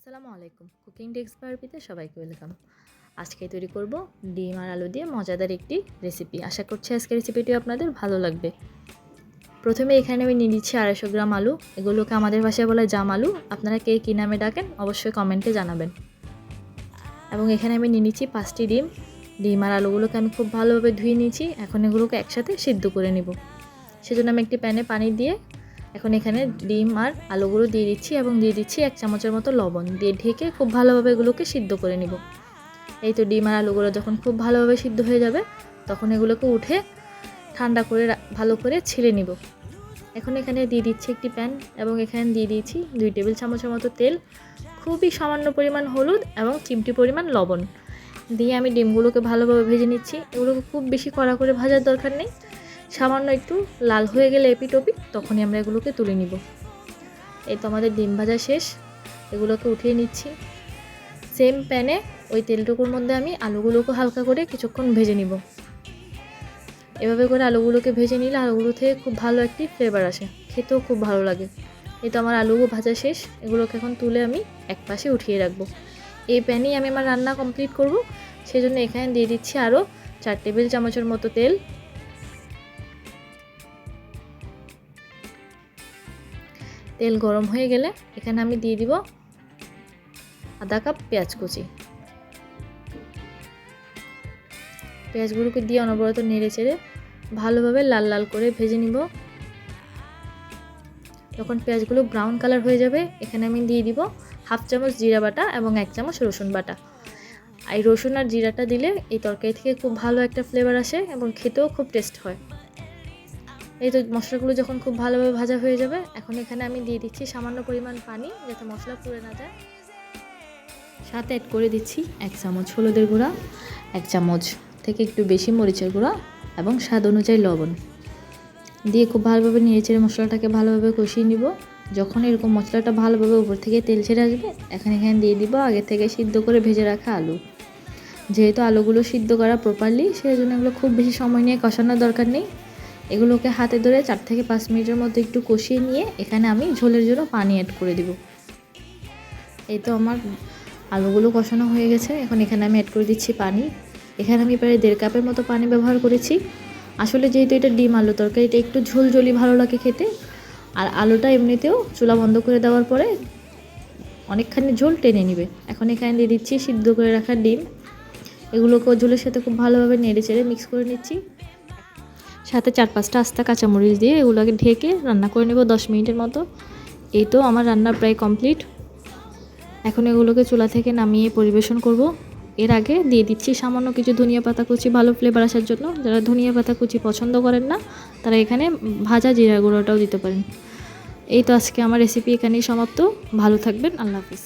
আসসালামু আলাইকুম। Cooking tips বারবিতে সবাইকে ওয়েলকাম। আজকে তৈরি করব ডিম আর আলু দিয়ে মজাদার একটি রেসিপি। আশা করছি আজকের রেসিপিটি আপনাদের ভালো লাগবে। প্রথমে এখানে আমি নিয়ে নিচ্ছি 250 গ্রাম আলু। এগুলোকে আমাদের ভাষায় বলে জাম আলু। আপনারা কে কী নামে ডাকেন অবশ্যই কমেন্টে জানাবেন। এবং এখানে আমি নিয়ে নিচ্ছি 5টি ডিম। ডিম আর আলুগুলোকে আমি খুব ভালোভাবে ধুয়ে নিয়েছি। এখন এগুলোকে একসাথে সিদ্ধ করে নিব। সেজন্য আমি একটি প্যানে পানি দিয়ে এখন এখানে ডিম আর আলুগুলো দিয়ে দিচ্ছি এবং দিয়ে দিচ্ছি 1 চামচের মতো লবণ দিয়ে ঢেকে খুব ভালোভাবে এগুলোকে সিদ্ধ করে নিব। এই তো ডিম আর আলুগুলো যখন খুব ভালোভাবে সিদ্ধ হয়ে যাবে তখন এগুলোকে উঠে ঠান্ডা করে ভালো করে ছিলে নিব। এখন এখানে দিয়ে দিচ্ছি একটি প্যান এবং এখানে দিয়ে দিয়েছি 2 টেবিল চামচের মতো তেল, খুবই সামান্য পরিমাণ হলুদ এবং চিমটি পরিমাণ লবণ দিয়ে আমি ডিমগুলোকে ভালোভাবে ভেজে নিচ্ছি। এগুলোকে খুব বেশি কড়া করে ভাজার দরকার নেই, সামান্য একটু লাল হয়ে গেলে এপিটোপিক তখনই আমরা এগুলোকে তুলে নিব। এই তো আমাদের ডিম ভাজা শেষ, এগুলোকে উঠিয়ে নিচ্ছি। সেম প্যানে ওই তেলটুকুর মধ্যে আমি আলুগুলোকে হালকা করে কিছুক্ষণ ভেজে নিব। এভাবে করে আলুগুলোকে ভেজে নিলে আলুগুলো থেকে খুব ভালো একটি ফ্লেভার আসে, খেতেও খুব ভালো লাগে। এই তো আমার আলুগুলো ভাজা শেষ, এগুলোকে এখন তুলে আমি এক পাশে উঠিয়ে রাখবো। এই প্যানেই আমি আমার রান্না কমপ্লিট করব, সেজন্য এখানে দিয়ে দিচ্ছি আরও 4 টেবিল চামচের মতো তেল। তেল গরম হয়ে গেলে এখানে আমি দিয়ে দিব আধা কাপ পেঁয়াজ কুচি। পেঁয়াজগুলোকে দিয়ে অনবরত নেড়ে চেড়ে ভালোভাবে লাল লাল করে ভেজে নিব। যখন পেঁয়াজগুলো ব্রাউন কালার হয়ে যাবে এখানে আমি দিয়ে দিব 1/2 চামচ জিরা বাটা এবং 1 চামচ রসুন বাটা। এই রসুন আর জিরাটা দিলে এই তরকারি থেকে খুব ভালো একটা ফ্লেভার আসে এবং খেতেও খুব টেস্ট হয়। এই তো মশলাগুলো যখন খুব ভালোভাবে ভাজা হয়ে যাবে এখন এখানে আমি দিয়ে দিচ্ছি সামান্য পরিমাণ পানি যাতে মশলা পুড়ে না যায়। সাথে অ্যাড করে দিচ্ছি 1 চামচ হলুদের গুঁড়া, 1 চামচ থেকে একটু বেশি মরিচের গুঁড়া এবং স্বাদ অনুযায়ী লবণ দিয়ে খুব ভালোভাবে নেড়েচেড়ে মশলাটাকে ভালোভাবে কষিয়ে নিব। যখন এরকম মশলাটা ভালোভাবে উপর থেকে তেল ছেড়ে আসবে এখানে দিয়ে দিব আগে থেকে সিদ্ধ করে ভেজে রাখা আলু। যেহেতু আলুগুলো সিদ্ধ করা প্রপারলি সেই জন্য এগুলো খুব বেশি সময় নিয়ে কষানোর দরকার নেই। এগুলোকে হাতে ধরে 4 থেকে 5 মিনিটের মধ্যে একটু কষিয়ে নিয়ে এখানে আমি ঝোলের জন্য পানি অ্যাড করে দিব। এই তো আমার আলুগুলো কষানো হয়ে গেছে, এখন এখানে আমি অ্যাড করে দিচ্ছি পানি। এখানে আমি প্রায় 1.5 কাপের মতো পানি ব্যবহার করেছি। আসলে যেহেতু এটা ডিম আলু তরকারি, এটা একটু ঝোলঝোলি ভালো লাগে খেতে। আর আলুটা এমনিতেও চুলা বন্ধ করে দেওয়ার পরে অনেকখানি ঝোল টেনে নেবে। এখন এখানে দিয়ে দিচ্ছি সিদ্ধ করে রাখা ডিম, এগুলোকে ঝোলের সাথে খুব ভালোভাবে নেড়ে চেড়ে মিক্স করে নিচ্ছি। সাথে 4-5টা আস্তা কাঁচামরিচ দিয়ে এগুলোকে ঢেকে রান্না করে নেব 10 মিনিটের মতো। এই তো আমার রান্না প্রায় কমপ্লিট। এখন এগুলোকে চুলা থেকে নামিয়ে পরিবেশন করব। এর আগে দিয়ে দিচ্ছি সামান্য কিছু ধনিয়া পাতা কুচি ভালো ফ্লেভার আসার জন্য। যারা ধনিয়া পাতা কুচি পছন্দ করেন না তারা এখানে ভাজা জিরা গুঁড়োটাও দিতে পারেন। এই তো আজকে আমার রেসিপি এখানেই সমাপ্ত। ভালো থাকবেন, আল্লাহ হাফিজ।